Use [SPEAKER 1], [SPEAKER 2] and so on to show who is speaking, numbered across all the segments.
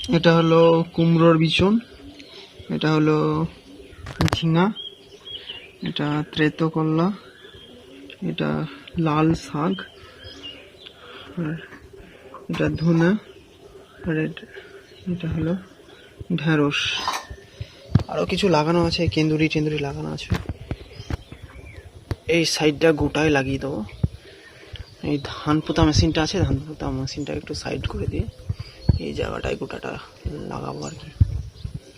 [SPEAKER 1] এটা হলো কুমড়োর বিচন, এটা হলো ঝিঙা, এটা ত্রেতকল্লা, এটা লাল শাক, আর এটা ধনে, আর এটা হলো ঢেঁড়স। আরও কিছু লাগানো আছে, কেন্দুরি টেন্দুরি লাগানো আছে। এই সাইডটা গোটায় লাগিয়ে দেবো। এই ধান পোতা মেশিনটা আছে, ধান পোতা মেশিনটা একটু সাইড করে দিয়ে এই জায়গাটায় গোটাটা লাগাবো আর কি।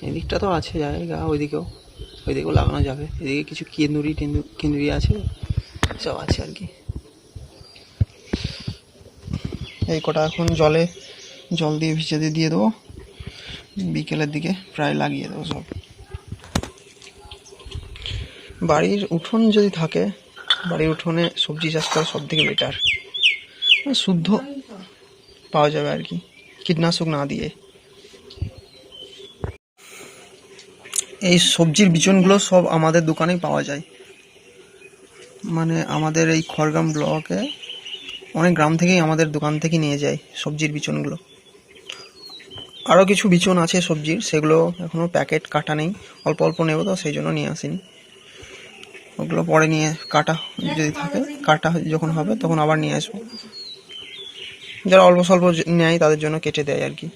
[SPEAKER 1] এদিকটা তো আছে জায়গা, ওইদিকেও লাগানো যাবে। এদিকে কিছু কেন্দুরি আছে, সব আছে আর কি। এই কটা এখন জল দিয়ে ভিজে দিয়ে দেবো, বিকেলের দিকে প্রায় লাগিয়ে দেবো সব। বাড়ির উঠোন যদি থাকে, বাড়ির উঠোনে সবজি চাষ করা সব থেকে বেটার, শুদ্ধ পাওয়া যাবে আর কি, কীটনাশক না দিয়ে। এই সবজির বিচনগুলো সব আমাদের দোকানেই পাওয়া যায়, মানে আমাদের এই খড়গ্রাম ব্লকে অনেক গ্রাম থেকেই আমাদের দোকান থেকে নিয়ে যায় সবজির বিচনগুলো। আরও কিছু বিচন আছে সবজির, সেগুলো এখনও প্যাকেট কাটা নেই, অল্প অল্প নেব তো সেই জন্য নিয়ে আসিনি। ওগুলো পরে নিয়ে কাটা যদি থাকে, কাটা যখন হবে তখন আবার নিয়ে আসবো। যারা অল্প স্বল্প নেয় তাদের জন্য কেটে দেয় আর কি।